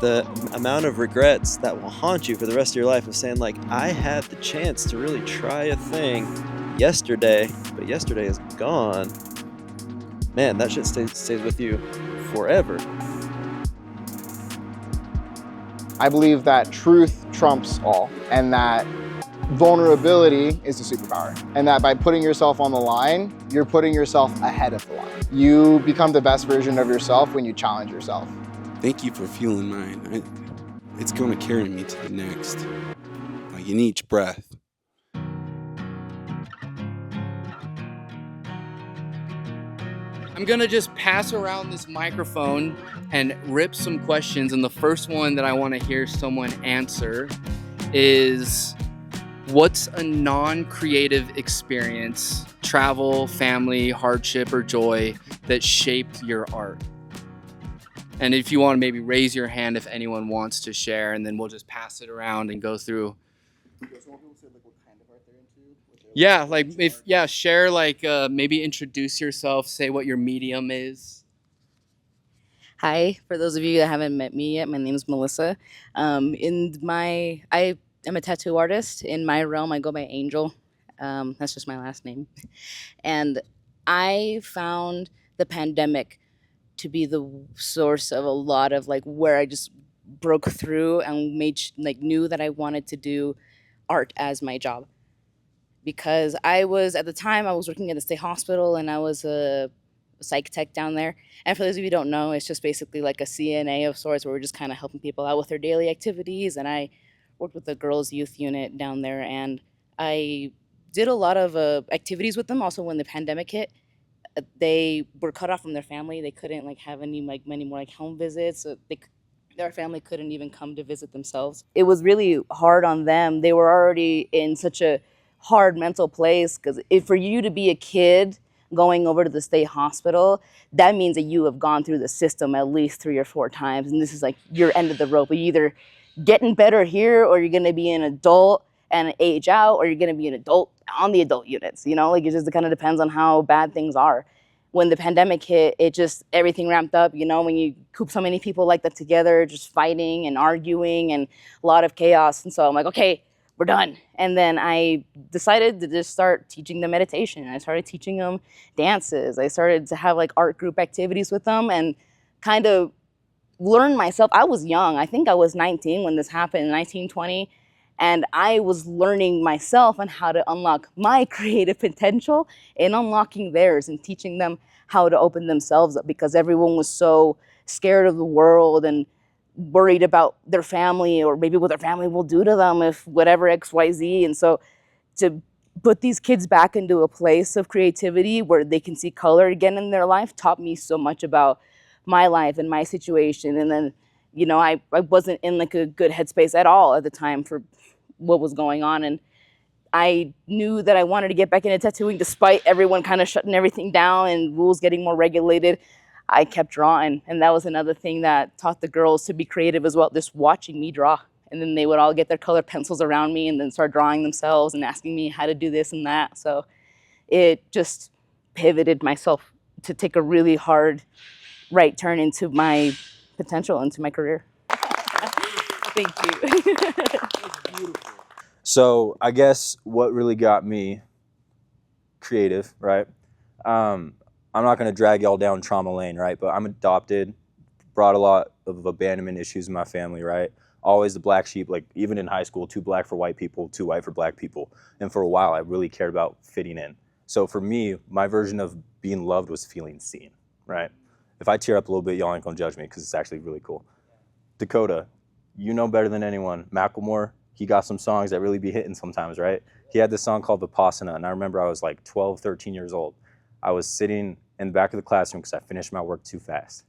the amount of regrets that will haunt you for the rest of your life of saying, like, I had the chance to really try a thing yesterday, but yesterday is gone. Man, that shit stays with you forever. I believe that truth trumps all, and that vulnerability is a superpower. And that by putting yourself on the line, you're putting yourself ahead of the line. You become the best version of yourself when you challenge yourself. Thank you for fueling mine. It's going to carry me to the next, like in each breath. I'm gonna just pass around this microphone and rip some questions, and the first one that I want to hear someone answer is, what's a non-creative experience, travel, family, hardship, or joy, that shaped your art? And if you want to maybe raise your hand if anyone wants to share, and then we'll just pass it around and go through. Yeah, like share, like maybe introduce yourself, say what your medium is. Hi, for those of you that haven't met me yet, my name is Melissa. I am a tattoo artist. In my realm, I go by Angel. That's just my last name. And I found the pandemic to be the source of a lot of like where I just broke through and knew that I wanted to do art as my job. Because at the time I was working at the state hospital, and I was a psych tech down there. And for those of you who don't know, it's just basically like a CNA of sorts, where we're just kind of helping people out with their daily activities. And I worked with the girls' youth unit down there, and I did a lot of activities with them. Also, when the pandemic hit, they were cut off from their family. They couldn't have many more home visits. So their family couldn't even come to visit themselves. It was really hard on them. They were already in such a hard mental place, because for you to be a kid going over to the state hospital, that means that you have gone through the system at least 3 or 4 times, and this is like your end of the rope. You're either getting better here, or you're going to be an adult and age out, or you're going to be an adult on the adult units. It just kind of depends on how bad things are. When the pandemic hit, everything ramped up. When you coop so many people like that together, just fighting and arguing and a lot of chaos. And so I'm like, okay, we're done. And then I decided to just start teaching them meditation. I started teaching them dances. I started to have art group activities with them, and kind of learn myself. I was young. I think I was 19 when this happened, 19, 20. And I was learning myself on how to unlock my creative potential and unlocking theirs, and teaching them how to open themselves up, because everyone was so scared of the world and worried about their family, or maybe what their family will do to them if whatever XYZ. And so to put these kids back into a place of creativity where they can see color again in their life taught me so much about my life and my situation. And then, I wasn't in a good headspace at all at the time for what was going on. And I knew that I wanted to get back into tattooing despite everyone kind of shutting everything down and rules getting more regulated. I kept drawing, and that was another thing that taught the girls to be creative as well, just watching me draw. And then they would all get their colored pencils around me and then start drawing themselves and asking me how to do this and that. So it just pivoted myself to take a really hard right turn into my potential, into my career. Thank you. So I guess what really got me creative, right? I'm not going to drag y'all down trauma lane, right? But I'm adopted, brought a lot of abandonment issues in my family, right? Always the black sheep, even in high school, too black for white people, too white for black people. And for a while, I really cared about fitting in. So for me, my version of being loved was feeling seen, right? If I tear up a little bit, y'all ain't going to judge me, because it's actually really cool. Dakota, you know better than anyone. Macklemore, he got some songs that really be hitting sometimes, right? He had this song called Vipassana, and I remember I was 12, 13 years old. I was sitting in the back of the classroom because I finished my work too fast.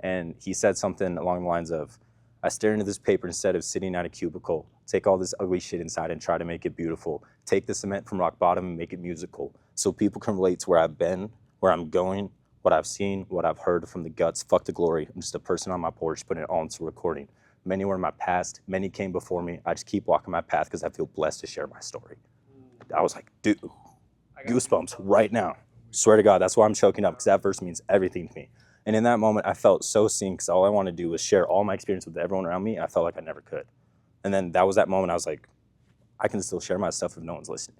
And he said something along the lines of, I stare into this paper instead of sitting at a cubicle, take all this ugly shit inside and try to make it beautiful. Take the cement from rock bottom and make it musical, so people can relate to where I've been, where I'm going, what I've seen, what I've heard from the guts. Fuck the glory. I'm just a person on my porch putting it all into recording. Many were in my past, many came before me. I just keep walking my path because I feel blessed to share my story. I was like, dude, goosebumps right now. Swear to God, that's why I'm choking up, because that verse means everything to me. And in that moment, I felt so seen because all I wanted to do was share all my experience with everyone around me. I felt like I never could. And then that was that moment I was like, I can still share my stuff if no one's listening.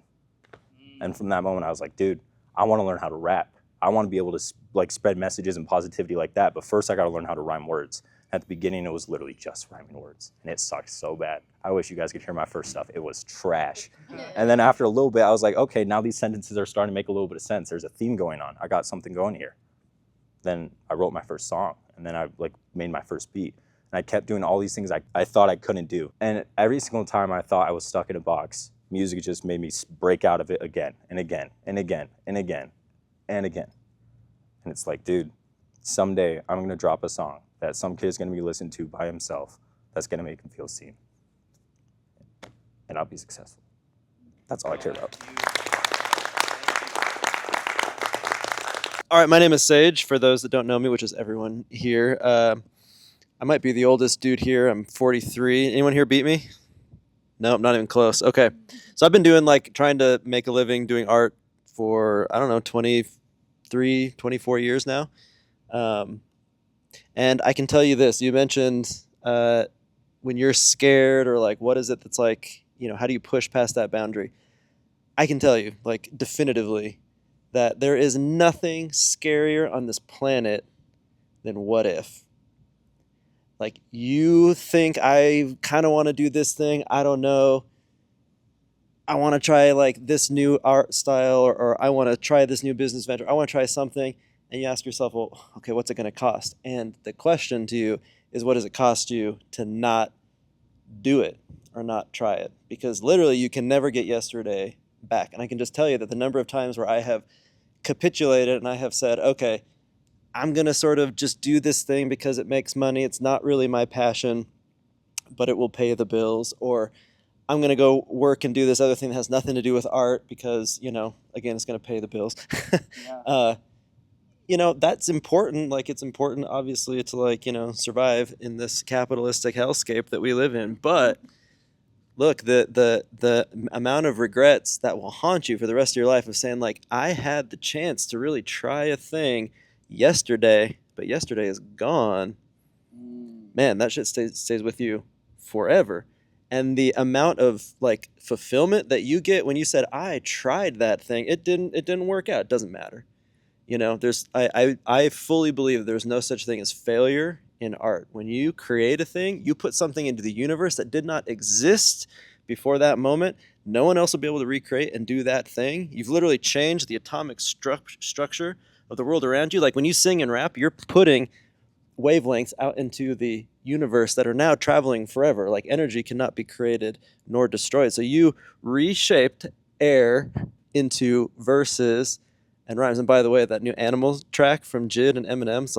And from that moment, I was like, dude, I want to learn how to rap. I want to be able to like spread messages and positivity like that. But first, I got to learn how to rhyme words. At the beginning, it was literally just rhyming words, and it sucked so bad. I wish you guys could hear my first stuff. It was trash. And then after a little bit, I was like, okay, now these sentences are starting to make a little bit of sense. There's a theme going on. I got something going here. Then I wrote my first song, and then I like made my first beat. And I kept doing all these things I thought I couldn't do. And every single time I thought I was stuck in a box, music just made me break out of it again and again and again and again and again. And it's like, dude, someday I'm gonna drop a song that some kid's gonna be listening to by himself that's gonna make him feel seen. And I'll be successful. That's all I care about. All right, my name is Sage, for those that don't know me, which is everyone here. I might be the oldest dude here. I'm 43. Anyone here beat me? No, not even close. Okay. So I've been doing trying to make a living doing art for, I don't know, 23, 24 years now. And I can tell you this, you mentioned when you're scared or what is it that's how do you push past that boundary? I can tell you definitively that there is nothing scarier on this planet than what if. You think I kind of want to do this thing. I don't know. I want to try this new art style or I want to try this new business venture. I want to try something. And you ask yourself, well, okay, what's it going to cost? And the question to you is, what does it cost you to not do it or not try it? Because literally you can never get yesterday back. And I can just tell you that the number of times where I have capitulated and I have said, okay, I'm going to sort of just do this thing because it makes money. It's not really my passion, but it will pay the bills. Or I'm going to go work and do this other thing that has nothing to do with art because, again, it's going to pay the bills. Yeah. That's important. It's important, obviously, to, survive in this capitalistic hellscape that we live in. But look, the amount of regrets that will haunt you for the rest of your life of saying, I had the chance to really try a thing yesterday, but yesterday is gone. Man, that shit stays with you forever. And the amount of fulfillment that you get when you said, I tried that thing, it didn't work out. It doesn't matter. I fully believe there's no such thing as failure in art. When you create a thing, you put something into the universe that did not exist before that moment. No one else will be able to recreate and do that thing. You've literally changed the atomic structure of the world around you. When you sing and rap, you're putting wavelengths out into the universe that are now traveling forever. Energy cannot be created nor destroyed. So you reshaped air into verses and rhymes. And by the way, that new Animals track from Jid and Eminem's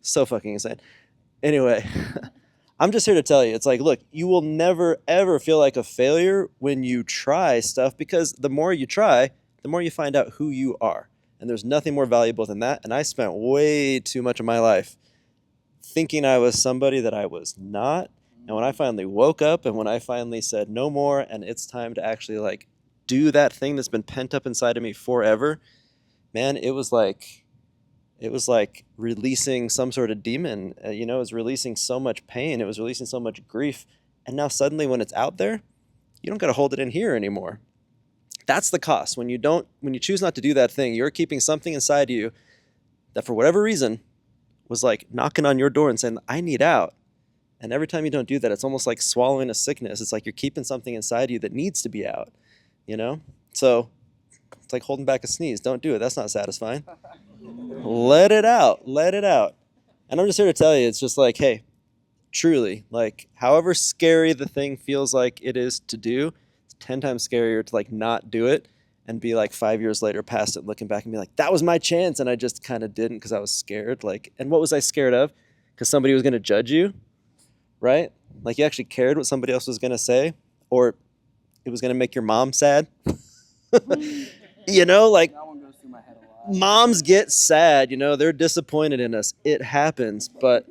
so fucking insane. Anyway, I'm just here to tell you, it's look, you will never ever feel like a failure when you try stuff, because the more you try, the more you find out who you are. And there's nothing more valuable than that. And I spent way too much of my life thinking I was somebody that I was not. And when I finally woke up and when I finally said no more and it's time to actually do that thing that's been pent up inside of me forever, man, it was like releasing some sort of demon. It was releasing so much pain. It was releasing so much grief. And now suddenly when it's out there, you don't got to hold it in here anymore. That's the cost. When you choose not to do that thing, you're keeping something inside you that for whatever reason was knocking on your door and saying, I need out. And every time you don't do that, it's almost like swallowing a sickness. It's you're keeping something inside you that needs to be out, So it's like holding back a sneeze. Don't do it. That's not satisfying. Let it out. Let it out. And I'm just here to tell you, it's just hey, truly, however scary the thing feels like it is to do, 10 times scarier to not do it and be 5 years later past it, looking back and be that was my chance and I just kind of didn't because I was scared. And what was I scared of? Because somebody was going to judge you, right? You actually cared what somebody else was going to say, or it was going to make your mom sad. That one goes through my head a lot. Moms get sad, they're disappointed in us. It happens, but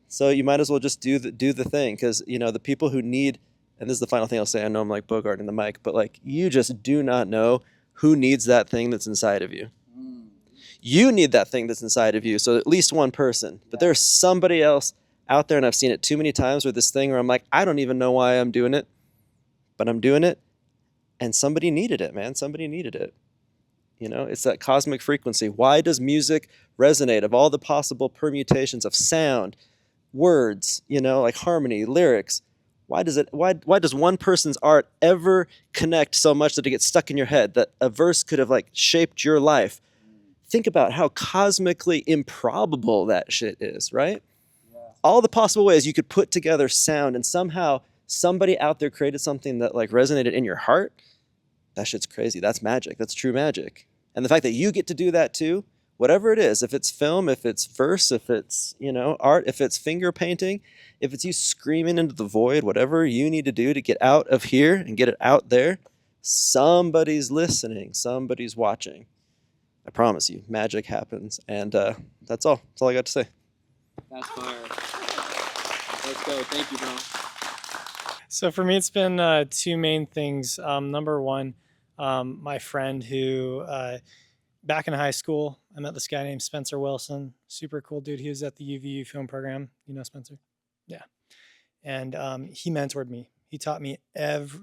so you might as well just do the thing, because the people who need, and this is the final thing I'll say, I know I'm bogarting the mic, but you just do not know who needs that thing that's inside of you. You need that thing that's inside of you. So at least one person. But there's somebody else out there, and I've seen it too many times with this thing where I'm like, I don't even know why I'm doing it, but I'm doing it. And somebody needed it, man. Somebody needed it. You know, it's that cosmic frequency. Why does music resonate of all the possible permutations of sound, words, you know, like harmony, lyrics? Why does one person's art ever connect so much that it gets stuck in your head, that a verse could have like shaped your life? Think about how cosmically improbable that shit is, right? Yeah. All the possible ways you could put together sound, and somehow somebody out there created something that like resonated in your heart. That shit's crazy. That's magic. That's true magic. And the fact that you get to do that too, whatever it is, if it's film, if it's verse, if it's, you know, art, if it's finger painting, if it's you screaming into the void, whatever you need to do to get out of here and get it out there, somebody's listening, somebody's watching. I promise you, magic happens. And that's all. That's all I got to say. That's fire. Let's go. Thank you, bro. So for me, it's been two main things. Number one, my friend who, back in high school, I met this guy named Spencer Wilson. Super cool dude. He was at the UVU film program. You know Spencer? Yeah. And he mentored me. He taught me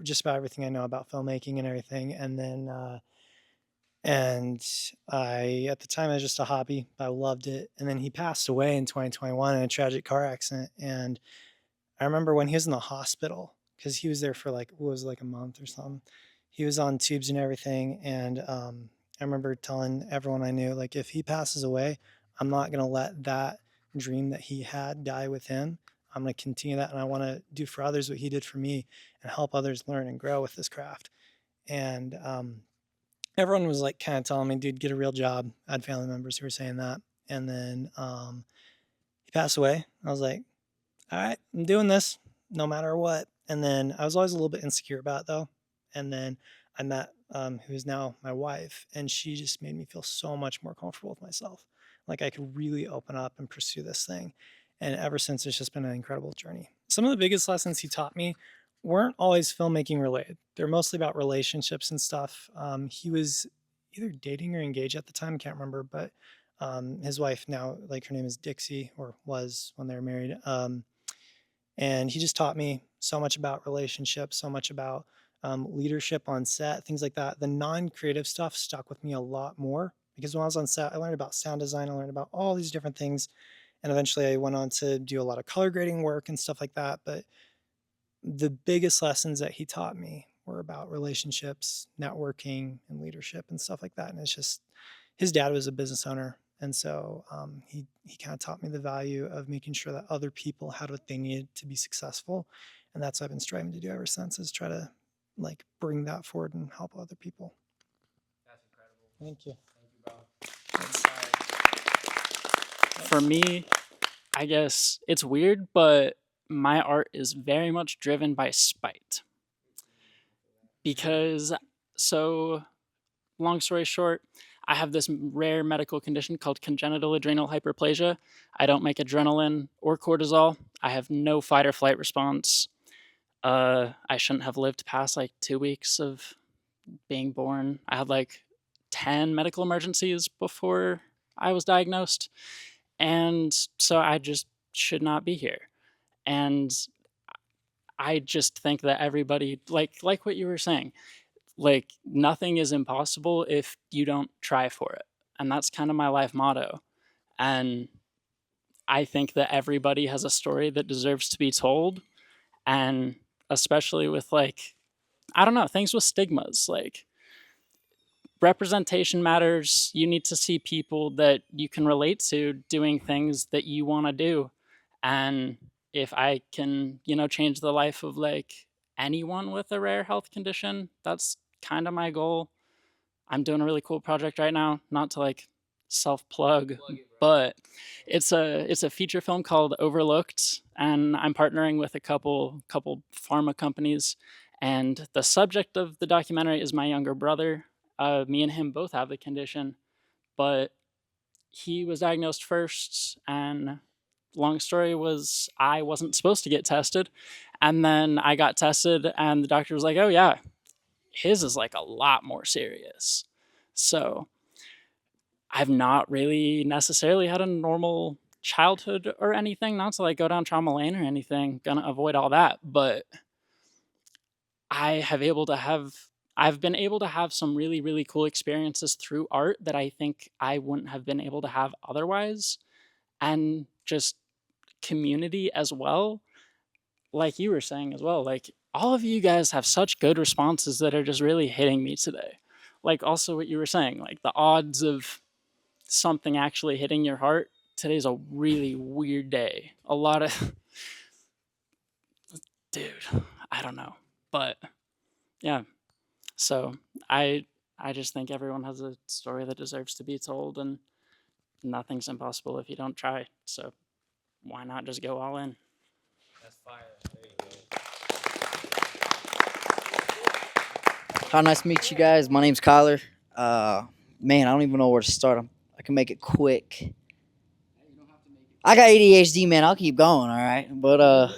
just about everything I know about filmmaking and everything. And then, at the time, it was just a hobby. I loved it. And then he passed away in 2021 in a tragic car accident. And I remember when he was in the hospital, because he was there for like a month or something. He was on tubes and everything. And I remember telling everyone I knew, like, if he passes away, I'm not going to let that dream that he had die with him. I'm going to continue that. And I want to do for others what he did for me and help others learn and grow with this craft. And everyone was like kind of telling me, dude, get a real job. I had family members who were saying that. And then he passed away. I was like, all right, I'm doing this no matter what. And then I was always a little bit insecure about it though. And then I met who is now my wife, and she just made me feel so much more comfortable with myself. Like I could really open up and pursue this thing. And ever since, it's just been an incredible journey. Some of the biggest lessons he taught me weren't always filmmaking related. They're mostly about relationships and stuff. He was either dating or engaged at the time, I can't remember, but his wife now, like her name is Dixie, or was when they were married. And he just taught me so much about relationships, so much about leadership on set, things like that. The non-creative stuff stuck with me a lot more because when I was on set, I learned about sound design, I learned about all these different things. And eventually I went on to do a lot of color grading work and stuff like that. But the biggest lessons that he taught me were about relationships, networking, and leadership and stuff like that. And it's just, his dad was a business owner. And so he kind of taught me the value of making sure that other people had what they needed to be successful. And that's what I've been striving to do ever since, is try to like bring that forward and help other people. That's incredible. Thank you. Thank you, bro. For me, I guess it's weird, but my art is very much driven by spite. Because, so, long story short, I have this rare medical condition called congenital adrenal hyperplasia. I don't make adrenaline or cortisol. I have no fight or flight response. I shouldn't have lived past like 2 weeks of being born. I had like 10 medical emergencies before I was diagnosed. And so I just should not be here. And I just think that everybody, like what you were saying, like nothing is impossible if you don't try for it. And that's kind of my life motto. And I think that everybody has a story that deserves to be told. And especially with like, I don't know, things with stigmas, like representation matters. You need to see people that you can relate to doing things that you want to do. And if I can, change the life of like anyone with a rare health condition, that's kind of my goal. I'm doing a really cool project right now, not to like self-plug, but it's a feature film called Overlooked, and I'm partnering with a couple pharma companies. And the subject of the documentary is my younger brother. Me and him both have the condition, but he was diagnosed first, and long story was I wasn't supposed to get tested. And then I got tested and the doctor was like, oh yeah, his is like a lot more serious. So I've not really necessarily had a normal childhood or anything, not to like go down trauma lane or anything, gonna avoid all that, but I've been able to have some really, really cool experiences through art that I think I wouldn't have been able to have otherwise. And just community as well. Like you were saying as well, like all of you guys have such good responses that are just really hitting me today. Like also what you were saying, like the odds of something actually hitting your heart. Today's a really weird day. A lot of dude, I don't know. But yeah. So I just think everyone has a story that deserves to be told, and nothing's impossible if you don't try. So why not just go all in? That's fire. Hi, nice to meet you guys. My name's Kyler. Man, I don't even know where to start. I can make it quick. I got ADHD, man. I'll keep going, all right? But,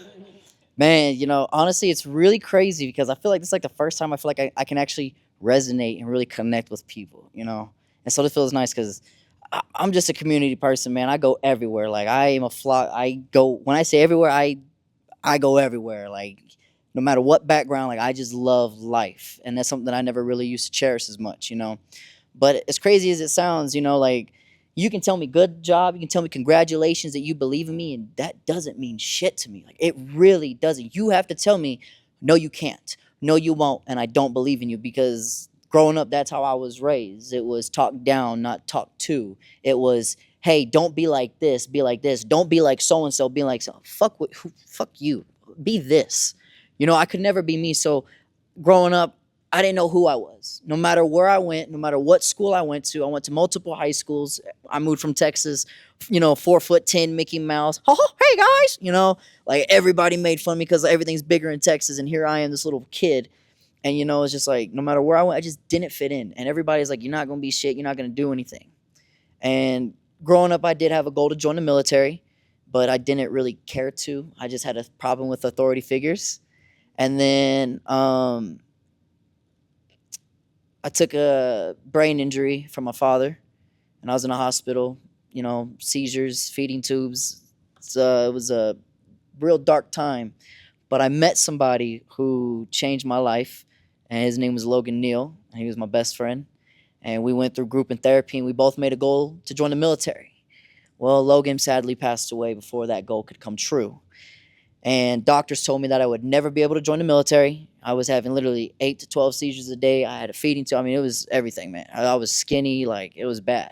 man, you know, honestly, it's really crazy because I feel like this is like the first time I feel like I can actually resonate and really connect with people, you know? And so this feels nice because I'm just a community person, man. I go everywhere. Like, I am a flock. When I say everywhere, I go everywhere. Like, no matter what background, like, I just love life. And that's something that I never really used to cherish as much, you know? But as crazy as it sounds, you know, like, you can tell me good job, you can tell me congratulations that you believe in me, and that doesn't mean shit to me. Like, it really doesn't. You have to tell me, no, you can't. No, you won't, and I don't believe in you, because growing up, that's how I was raised. It was talk down, not talk to. It was, hey, don't be like this, be like this. Don't be like so-and-so, be like so. Fuck you. Be this. You know, I could never be me. So growing up, I didn't know who I was. No matter where I went, no matter what school I went to multiple high schools. I moved from Texas, you know, 4'10" Mickey Mouse. Oh, hey guys, you know, like everybody made fun of me because everything's bigger in Texas, and here I am, this little kid. And you know, it's just like no matter where I went, I just didn't fit in. And everybody's like, you're not gonna be shit, you're not gonna do anything. And growing up, I did have a goal to join the military, but I didn't really care to. I just had a problem with authority figures. And then I took a brain injury from my father, and I was in a hospital, you know, seizures, feeding tubes. It was a real dark time. But I met somebody who changed my life, and his name was Logan Neal, and he was my best friend. And we went through group and therapy, and we both made a goal to join the military. Well, Logan sadly passed away before that goal could come true. And doctors told me that I would never be able to join the military. I was having literally 8 to 12 seizures a day. I had a feeding tube. I mean, it was everything, man. I was skinny, like it was bad.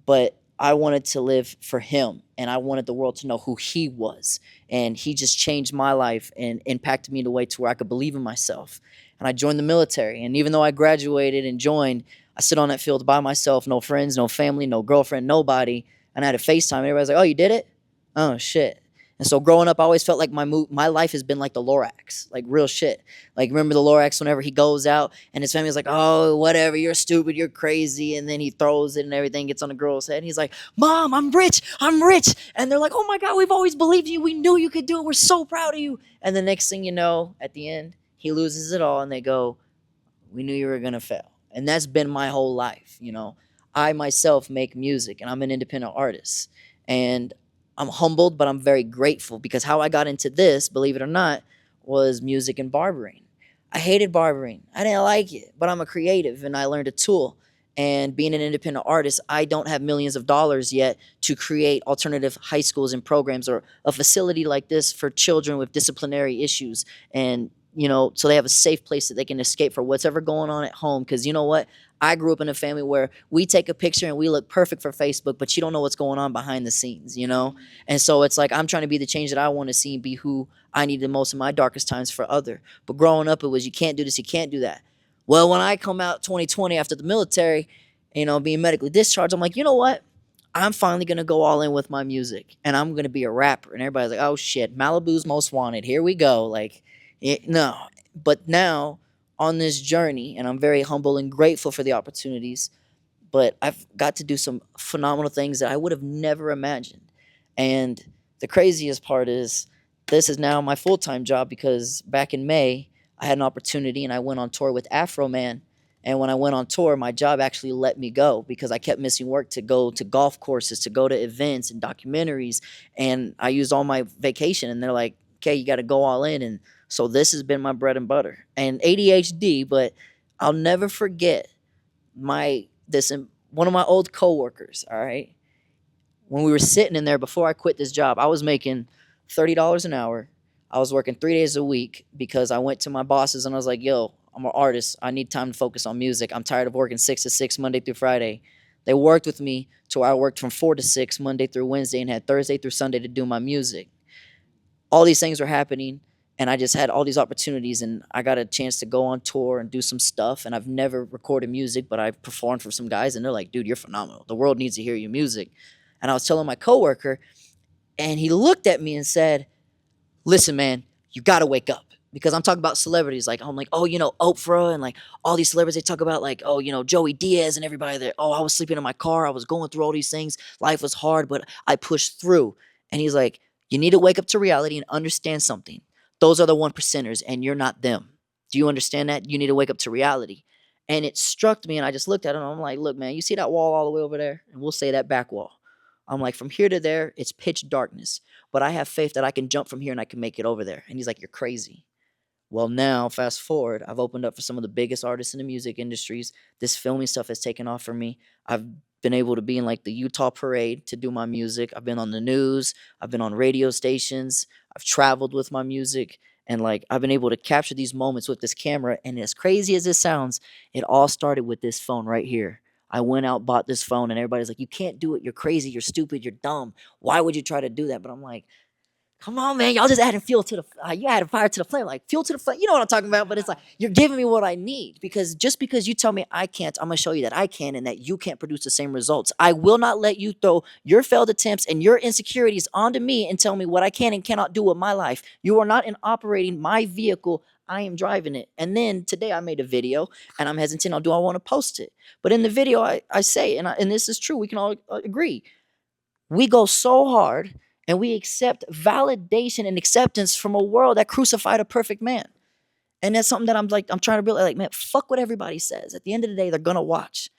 But I wanted to live for him, and I wanted the world to know who he was. And he just changed my life and impacted me in a way to where I could believe in myself. And I joined the military. And even though I graduated and joined, I sit on that field by myself, no friends, no family, no girlfriend, nobody. And I had a FaceTime. Everybody's like, oh, you did it? Oh, shit. And so growing up, I always felt like my life has been like the Lorax, like real shit. Like, remember the Lorax whenever he goes out and his family's like, oh, whatever, you're stupid, you're crazy. And then he throws it and everything gets on the girl's head. And he's like, Mom, I'm rich. And they're like, oh my God, we've always believed in you. We knew you could do it. We're so proud of you. And the next thing you know, at the end, he loses it all. And they go, we knew you were going to fail. And that's been my whole life. You know, I myself make music, and I'm an independent artist. And I'm humbled, but I'm very grateful, because how I got into this, believe it or not, was music and barbering. I hated barbering. I didn't like it, but I'm a creative, and I learned a tool. And being an independent artist, I don't have millions of dollars yet to create alternative high schools and programs, or a facility like this for children with disciplinary issues. And, you know, so they have a safe place that they can escape for what's ever going on at home. Because you know what? I grew up in a family where we take a picture and we look perfect for Facebook, but you don't know what's going on behind the scenes, you know? And so it's like I'm trying to be the change that I want to see and be who I need the most in my darkest times for other. But growing up, it was you can't do this, you can't do that. Well, when I come out 2020 after the military, you know, being medically discharged, I'm like, you know what? I'm finally going to go all in with my music, and I'm going to be a rapper. And everybody's like, oh, shit, Malibu's Most Wanted. Here we go. Like, no. But now, on this journey, and I'm very humble and grateful for the opportunities, but I've got to do some phenomenal things that I would have never imagined. And the craziest part is this is now my full-time job, because back in May, I had an opportunity and I went on tour with Afro Man, And when I went on tour, my job actually let me go because I kept missing work to go to golf courses, to go to events and documentaries. And I used all my vacation, and they're like, okay, you got to go all in. And so this has been my bread and butter and ADHD. But I'll never forget one of my old coworkers. All right. When we were sitting in there before I quit this job, I was making $30 an hour. I was working 3 days a week because I went to my bosses and I was like, yo, I'm an artist. I need time to focus on music. I'm tired of working 6 to 6 Monday through Friday. They worked with me to where I worked from 4 to 6 Monday through Wednesday and had Thursday through Sunday to do my music. All these things were happening, and I just had all these opportunities, and I got a chance to go on tour and do some stuff. And I've never recorded music, but I performed for some guys, and they're like, dude, you're phenomenal. The world needs to hear your music. And I was telling my coworker, and he looked at me and said, listen, man, you got to wake up. Because I'm talking about celebrities. Like, I'm like, oh, Oprah and like all these celebrities, they talk about like, oh, Joey Diaz and everybody there. Oh, I was sleeping in my car. I was going through all these things. Life was hard, but I pushed through. And he's like, you need to wake up to reality and understand something. Those are the 1%ers and you're not them. Do you understand that? You need to wake up to reality. And it struck me, and I just looked at him. I'm like, look, man, you see that wall all the way over there? And we'll say that back wall. I'm like, from here to there, it's pitch darkness. But I have faith that I can jump from here and I can make it over there. And he's like, you're crazy. Well, now, fast forward, I've opened up for some of the biggest artists in the music industries. This filming stuff has taken off for me. I've been able to be in like the Utah parade to do my music. I've been on the news. I've been on radio stations. I've traveled with my music. And like, I've been able to capture these moments with this camera. And as crazy as this sounds, it all started with this phone right here. I went out, bought this phone, and everybody's like, you can't do it. You're crazy. You're stupid. You're dumb. Why would you try to do that? But I'm like, come on, man. Y'all just adding fuel to the, you added fire to the flame, like fuel to the flame. You know what I'm talking about? But it's like, you're giving me what I need, because just because you tell me I can't, I'm going to show you that I can and that you can't produce the same results. I will not let you throw your failed attempts and your insecurities onto me and tell me what I can and cannot do with my life. You are not in operating my vehicle. I am driving it. And then today I made a video and I'm hesitant on, do I want to post it? But in the video, I say, and this is true, we can all agree, we go so hard and we accept validation and acceptance from a world that crucified a perfect man. And that's something that I'm trying to realize, like, man, fuck what everybody says. At the end of the day, they're going to watch.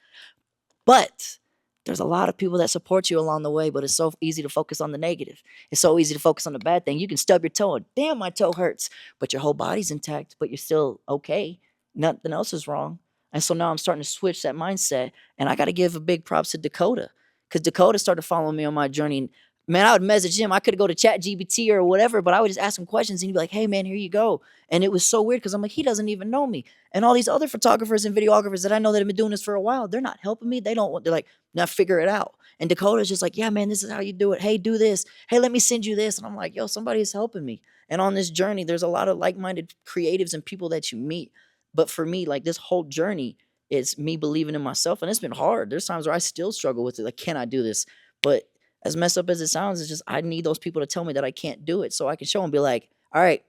But there's a lot of people that support you along the way, but it's so easy to focus on the negative. It's so easy to focus on the bad thing. You can stub your toe and, damn, my toe hurts, but your whole body's intact, but you're still okay. Nothing else is wrong. And so now I'm starting to switch that mindset, and I got to give a big props to Dakota, because Dakota started following me on my journey. Man, I would message him. I could go to ChatGPT or whatever, but I would just ask him questions, and he'd be like, hey, man, here you go. And it was so weird because I'm like, he doesn't even know me. And all these other photographers and videographers that I know that have been doing this for a while, they're not helping me. They're like, now figure it out. And Dakota's just like, yeah, man, this is how you do it. Hey, do this. Hey, let me send you this. And I'm like, yo, somebody is helping me. And on this journey, there's a lot of like-minded creatives and people that you meet. But for me, like, this whole journey is me believing in myself. And it's been hard. There's times where I still struggle with it. Like, can I do this? But as messed up as it sounds, it's just I need those people to tell me that I can't do it so I can show them, be like, all right,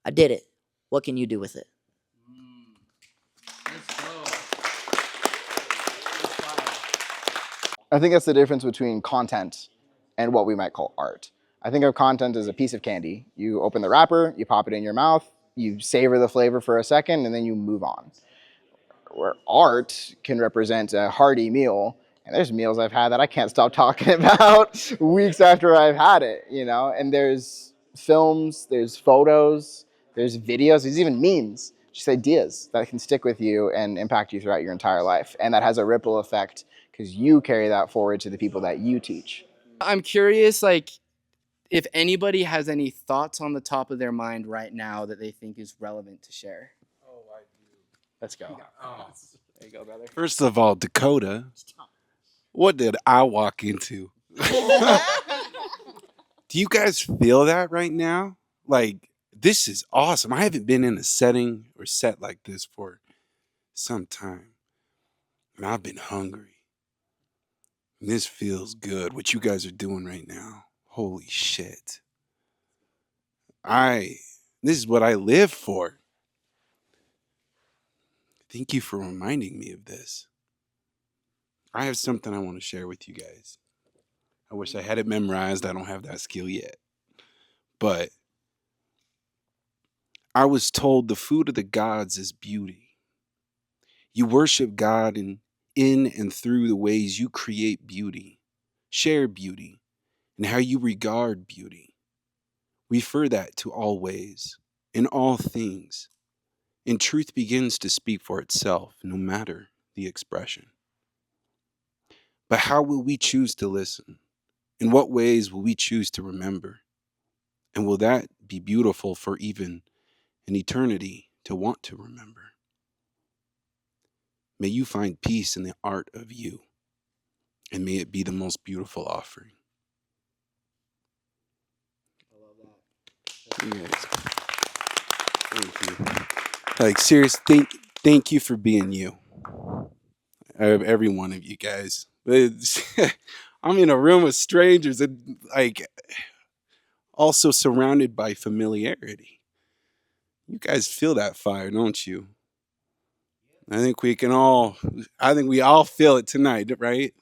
I did it. What can you do with it? I think that's the difference between content and what we might call art. I think of content as a piece of candy. You open the wrapper, you pop it in your mouth, you savor the flavor for a second, and then you move on. Where art can represent a hearty meal, and there's meals I've had that I can't stop talking about weeks after I've had it, and there's films, there's photos, there's videos, there's even memes, just ideas that can stick with you and impact you throughout your entire life. And that has a ripple effect because you carry that forward to the people that you teach. I'm curious, like, if anybody has any thoughts on the top of their mind right now that they think is relevant to share. Oh, I do. Let's go. Oh. There you go, brother. First of all, Dakota, what did I walk into? Do you guys feel that right now? Like, this is awesome. I haven't been in a setting or set like this for some time. And I've been hungry. And this feels good, what you guys are doing right now. Holy shit. This is what I live for. Thank you for reminding me of this. I have something I want to share with you guys. I wish I had it memorized. I don't have that skill yet. But I was told the food of the gods is beauty. You worship God in and through the ways you create beauty, share beauty, and how you regard beauty. Refer that to all ways, in all things, and truth begins to speak for itself, no matter the expression. But how will we choose to listen? In what ways will we choose to remember? And will that be beautiful for even an eternity to want to remember? May you find peace in the art of you, and may it be the most beautiful offering. Yes. Thank you. Like, serious, thank you for being you. Every one of you guys. I'm in a room with strangers and like also surrounded by familiarity. You guys feel that fire, don't you? I think we all feel it tonight, right?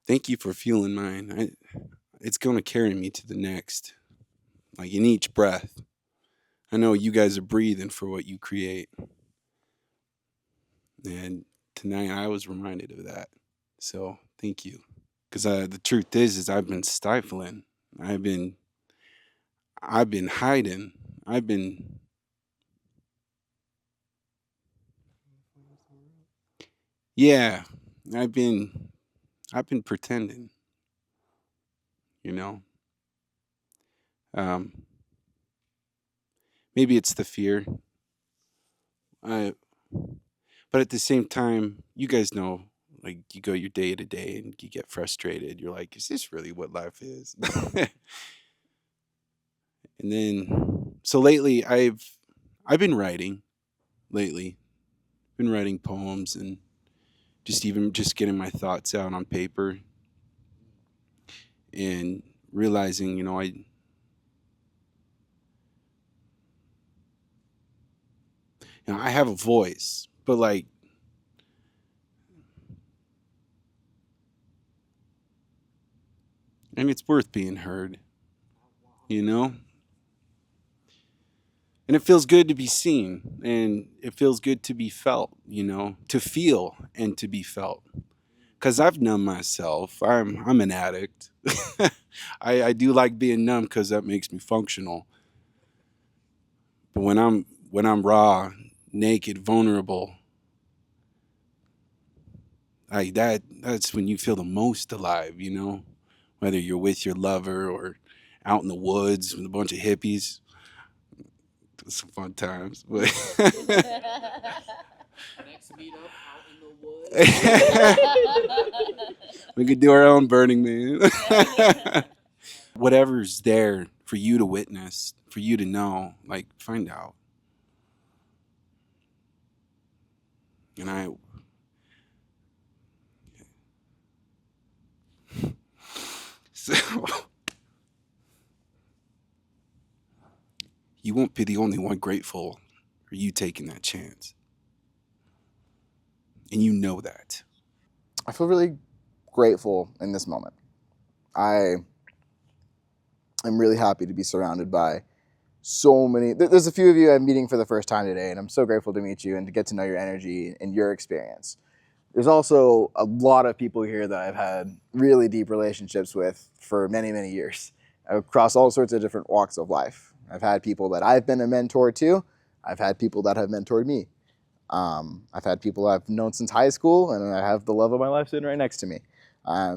Thank you for feeling mine. It's going to carry me to the next. Like in each breath. I know you guys are breathing for what you create. And tonight I was reminded of that. So thank you. Because the truth is I've been stifling. I've been hiding. Yeah, I've been pretending, you know. Um, maybe it's the fear. But at the same time, you guys know, like you go your day to day and you get frustrated. You're like, is this really what life is? And then, so lately, I've been writing. Lately, been writing poems and just getting my thoughts out on paper and realizing, I have a voice, but like, and it's worth being heard, you know? And it feels good to be seen and it feels good to be felt, to feel and to be felt. Cause I've numbed myself. I'm an addict. I do like being numb because that makes me functional. But when I'm raw, naked, vulnerable, like that's when you feel the most alive, whether you're with your lover or out in the woods with a bunch of hippies. Some fun times, but Next meetup out in the woods. we could do our own Burning Man. Whatever's there for you to witness, for you to know, like find out. And so you won't be the only one grateful for you taking that chance. And you know that. I feel really grateful in this moment. I am really happy to be surrounded by so many. There's a few of you I'm meeting for the first time today, and I'm so grateful to meet you and to get to know your energy and your experience. There's also a lot of people here that I've had really deep relationships with for many, many years across all sorts of different walks of life. I've had people that I've been a mentor to. I've had people that have mentored me. I've had people I've known since high school, and I have the love of my life sitting right next to me.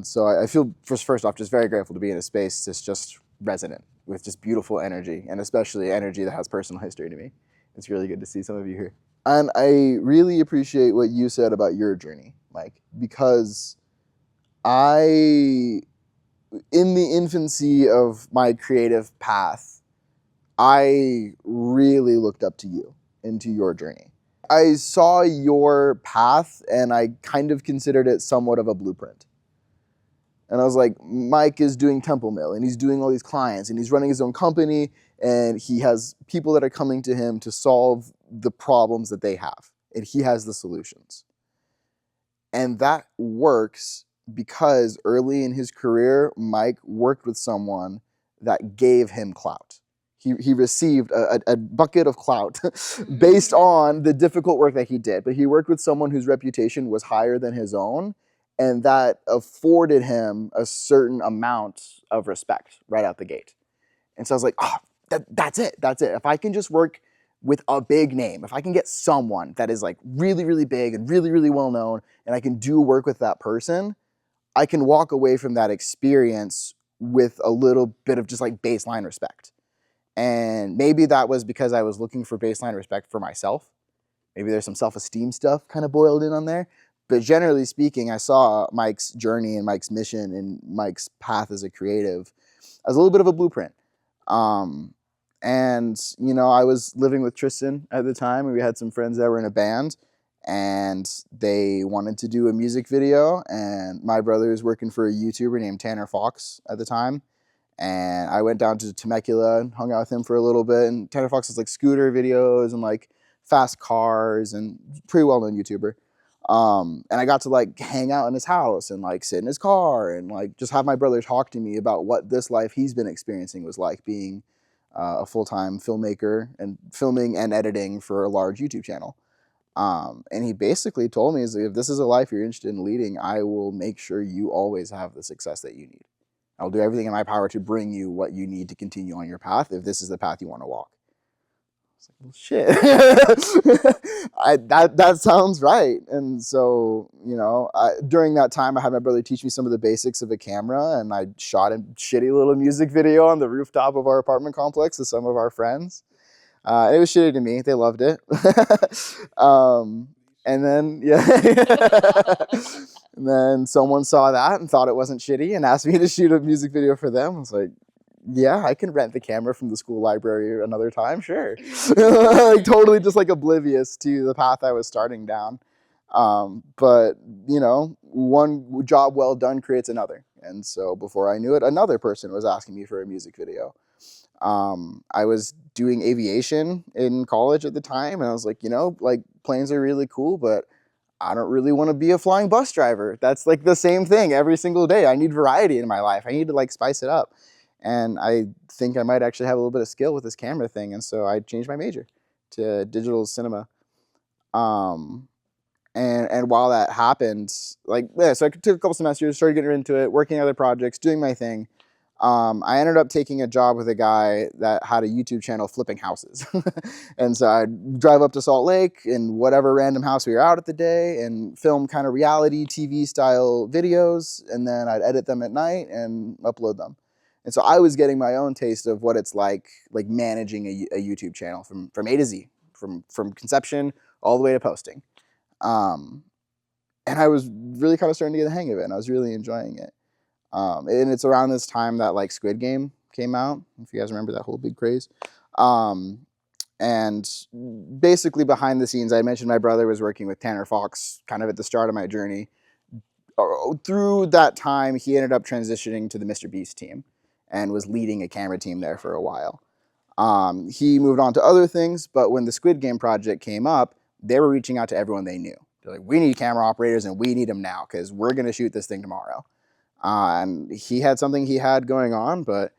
So I feel, first off, just very grateful to be in a space that's just resonant with just beautiful energy, and especially energy that has personal history to me. It's really good to see some of you here. And I really appreciate what you said about your journey, Mike, because in the infancy of my creative path, I really looked up to you and to your journey. I saw your path and I kind of considered it somewhat of a blueprint. And I was like, Mike is doing Temple Mill and he's doing all these clients and he's running his own company and he has people that are coming to him to solve the problems that they have. And he has the solutions. And that works because early in his career, Mike worked with someone that gave him clout. he received a bucket of clout based on the difficult work that he did. But he worked with someone whose reputation was higher than his own, and that afforded him a certain amount of respect right out the gate. And so I was like, oh, that's it. If I can just work with a big name, if I can get someone that is like really, really big and really, really well known, and I can do work with that person, I can walk away from that experience with a little bit of just like baseline respect. And maybe that was because I was looking for baseline respect for myself. Maybe there's some self-esteem stuff kind of boiled in on there. But generally speaking, I saw Mike's journey and Mike's mission and Mike's path as a creative as a little bit of a blueprint. And, you know, I was living with Tristan at the time, and we had some friends that were in a band, and they wanted to do a music video. And my brother was working for a YouTuber named Tanner Fox at the time. And I went down to Temecula and hung out with him for a little bit. And Tanner Fox is like scooter videos and like fast cars, and pretty well-known YouTuber. And I got to like hang out in his house and like sit in his car and like just have my brother talk to me about what this life he's been experiencing was like, being a full-time filmmaker and filming and editing for a large YouTube channel. And he basically told me, is like, if this is a life you're interested in leading, I will make sure you always have the success that you need. I'll do everything in my power to bring you what you need to continue on your path if this is the path you want to walk. I was like, well, shit. That sounds right. And so, you know, during that time, I had my brother teach me some of the basics of a camera, and I shot a shitty little music video on the rooftop of our apartment complex with some of our friends. It was shitty to me. They loved it. And then, yeah. And then someone saw that and thought it wasn't shitty and asked me to shoot a music video for them. I was like, yeah, I can rent the camera from the school library another time, sure. Like, totally just like oblivious to the path I was starting down. But, you know, one job well done creates another. And so before I knew it, another person was asking me for a music video. I was doing aviation in college at the time, and I was like, you know, like planes are really cool, but I don't really want to be a flying bus driver. That's like the same thing every single day. I need variety in my life. I need to like spice it up. And I think I might actually have a little bit of skill with this camera thing. And so I changed my major to digital cinema. And while that happened, like, yeah, so I took a couple semesters, started getting into it, working on other projects, doing my thing. I ended up taking a job with a guy that had a YouTube channel flipping houses. And so I'd drive up to Salt Lake in whatever random house we were out at the day and film kind of reality TV style videos. And then I'd edit them at night and upload them. And so I was getting my own taste of what it's like managing a YouTube channel from A to Z, from conception all the way to posting. And I was really kind of starting to get the hang of it, and I was really enjoying it. And it's around this time that like Squid Game came out, if you guys remember that whole big craze. And basically behind the scenes, I mentioned my brother was working with Tanner Fox kind of at the start of my journey. Through that time, he ended up transitioning to the Mr. Beast team and was leading a camera team there for a while. He moved on to other things, but when the Squid Game project came up, they were reaching out to everyone they knew. They're like, we need camera operators, and we need them now because we're going to shoot this thing tomorrow. And he had something he had going on, but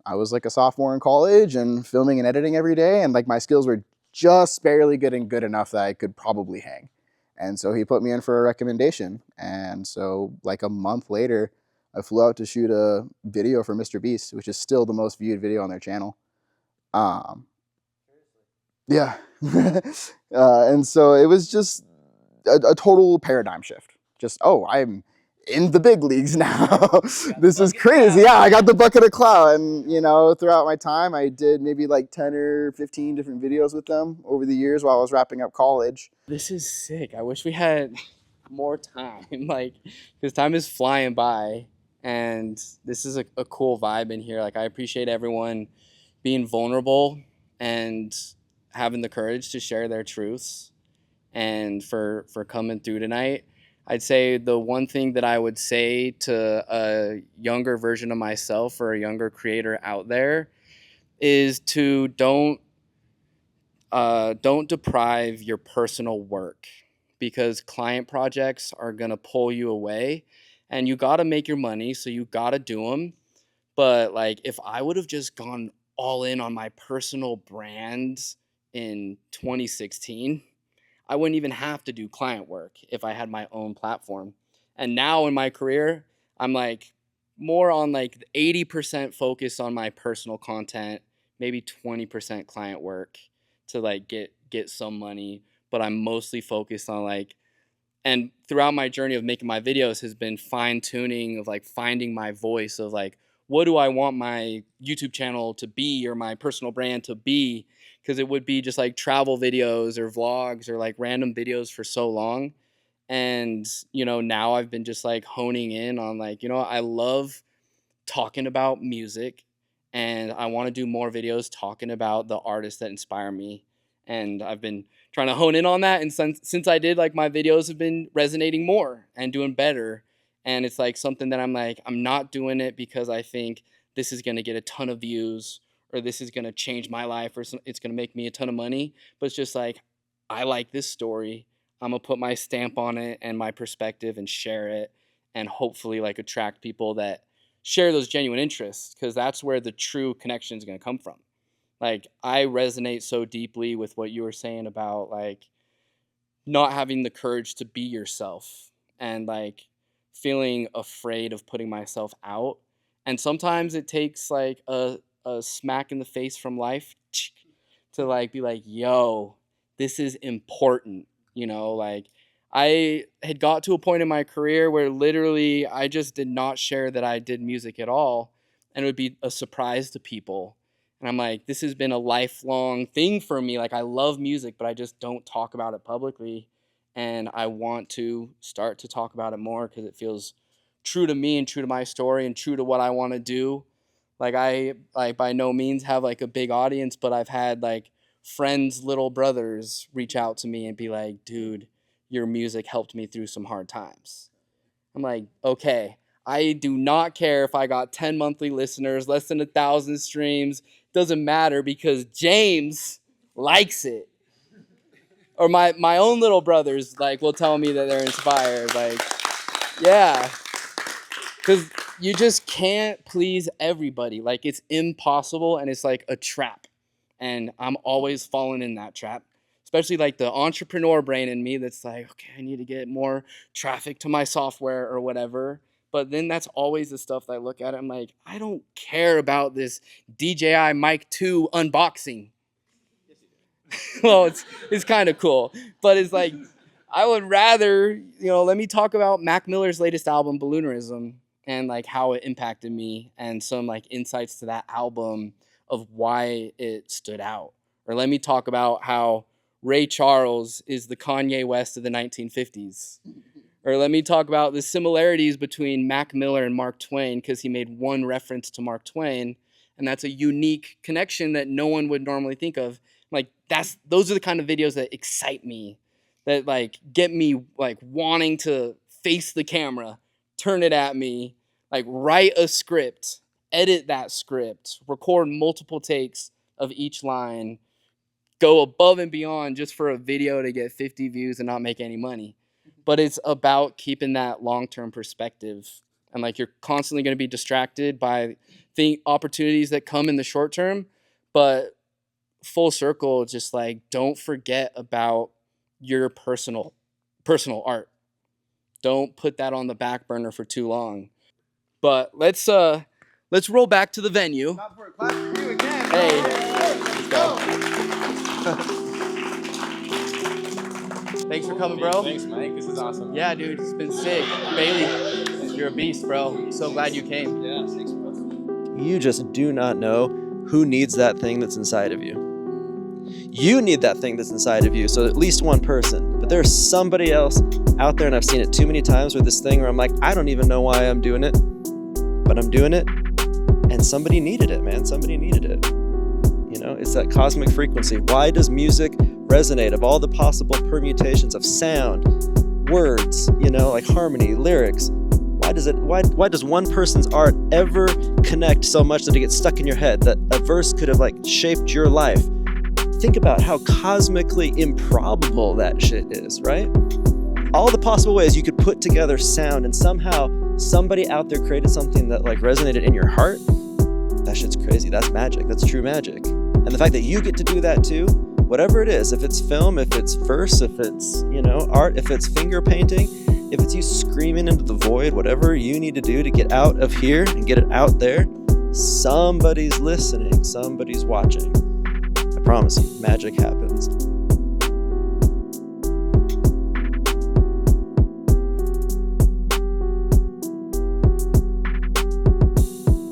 I was like a sophomore in college and filming and editing every day, and like my skills were just barely getting good enough that I could probably hang. And so he put me in for a recommendation. And so like a month later, I flew out to shoot a video for Mr. Beast, which is still the most viewed video on their channel. Yeah. And so it was just a total paradigm shift. Just, oh, I'm in the big leagues now. This is crazy. Yeah, I got the bucket of clout. And, you know, throughout my time, I did maybe like 10 or 15 different videos with them over the years while I was wrapping up college. This is sick. I wish we had more time, like, because time is flying by, and this is a cool vibe in here. Like, I appreciate everyone being vulnerable and having the courage to share their truths, and for coming through tonight. I'd say the one thing that I would say to a younger version of myself or a younger creator out there is to don't deprive your personal work, because client projects are going to pull you away, and you got to make your money, so you got to do them. But like, if I would have just gone all in on my personal brand in 2016, I wouldn't even have to do client work if I had my own platform. And now in my career, I'm like more on like 80% focus on my personal content, maybe 20% client work to like get some money. But I'm mostly focused on like, and throughout my journey of making my videos has been fine tuning of like finding my voice of like, what do I want my YouTube channel to be or my personal brand to be? Because it would be just like travel videos or vlogs or like random videos for so long. And, you know, now I've been just like honing in on like, you know, I love talking about music and I want to do more videos talking about the artists that inspire me. And I've been trying to hone in on that. And since I did, like, my videos have been resonating more and doing better. And it's like something that I'm like, I'm not doing it because I think this is going to get a ton of views or this is going to change my life or it's going to make me a ton of money. But it's just like, I like this story. I'm going to put my stamp on it and my perspective and share it and hopefully like attract people that share those genuine interests, because that's where the true connection is going to come from. Like, I resonate so deeply with what you were saying about like not having the courage to be yourself and like feeling afraid of putting myself out. And sometimes it takes like a smack in the face from life to like be like, yo, this is important. You know, like I had got to a point in my career where literally I just did not share that I did music at all. And it would be a surprise to people. And I'm like, this has been a lifelong thing for me. Like, I love music, but I just don't talk about it publicly. And I want to start to talk about it more because it feels true to me and true to my story and true to what I want to do. Like, I like by no means have like a big audience, but I've had like friends' little brothers reach out to me and be like, dude, your music helped me through some hard times. I'm like, okay, I do not care if I got 10 monthly listeners, less than 1,000 streams. Doesn't matter because James likes it. Or my own little brothers like will tell me that they're inspired. Like, yeah. Because you just can't please everybody. Like, it's impossible and it's like a trap. And I'm always falling in that trap. Especially like the entrepreneur brain in me that's like, okay, I need to get more traffic to my software or whatever. But then that's always the stuff that I look at. I'm like, I don't care about this DJI Mic 2 unboxing. Well, it's kind of cool. But it's like, I would rather, you know, let me talk about Mac Miller's latest album, Balloonerism, and like how it impacted me and some like insights to that album of why it stood out. Or let me talk about how Ray Charles is the Kanye West of the 1950s. Or let me talk about the similarities between Mac Miller and Mark Twain because he made one reference to Mark Twain, and that's a unique connection that no one would normally think of. Like, those are the kind of videos that excite me, that like get me like wanting to face the camera, turn it at me, like write a script, edit that script, record multiple takes of each line, go above and beyond just for a video to get 50 views and not make any money. But it's about keeping that long-term perspective. And like, you're constantly going to be distracted by the opportunities that come in the short term. But full circle, just like, don't forget about your personal art. Don't put that on the back burner for too long. But let's roll back to the venue. Not for a clap for you again. Hey, let's go. Thanks for coming, bro. Thanks, Mike. This is awesome. Yeah, dude, it's been sick. Bailey, you're a beast, bro. So glad you came. Yeah, thanks, bro. You just do not know who needs that thing that's inside of you. You need that thing that's inside of you, so at least one person. But there's somebody else out there, and I've seen it too many times with this thing where I'm like, I don't even know why I'm doing it, but I'm doing it, and somebody needed it, man. Somebody needed it. You know, it's that cosmic frequency. Why does music resonate? Of all the possible permutations of sound, words, you know, like harmony, lyrics, why does one person's art ever connect so much that it gets stuck in your head, that a verse could have like shaped your life? Think about how cosmically improbable that shit is, right? All the possible ways you could put together sound and somehow somebody out there created something that like resonated in your heart. that shit's crazy. That's magic. That's true magic. And the fact that you get to do that too, whatever it is, if it's film, if it's verse, if it's, art, if it's finger painting, if it's you screaming into the void, whatever you need to do to get out of here and get it out there, somebody's listening, somebody's watching. I promise you, magic happens.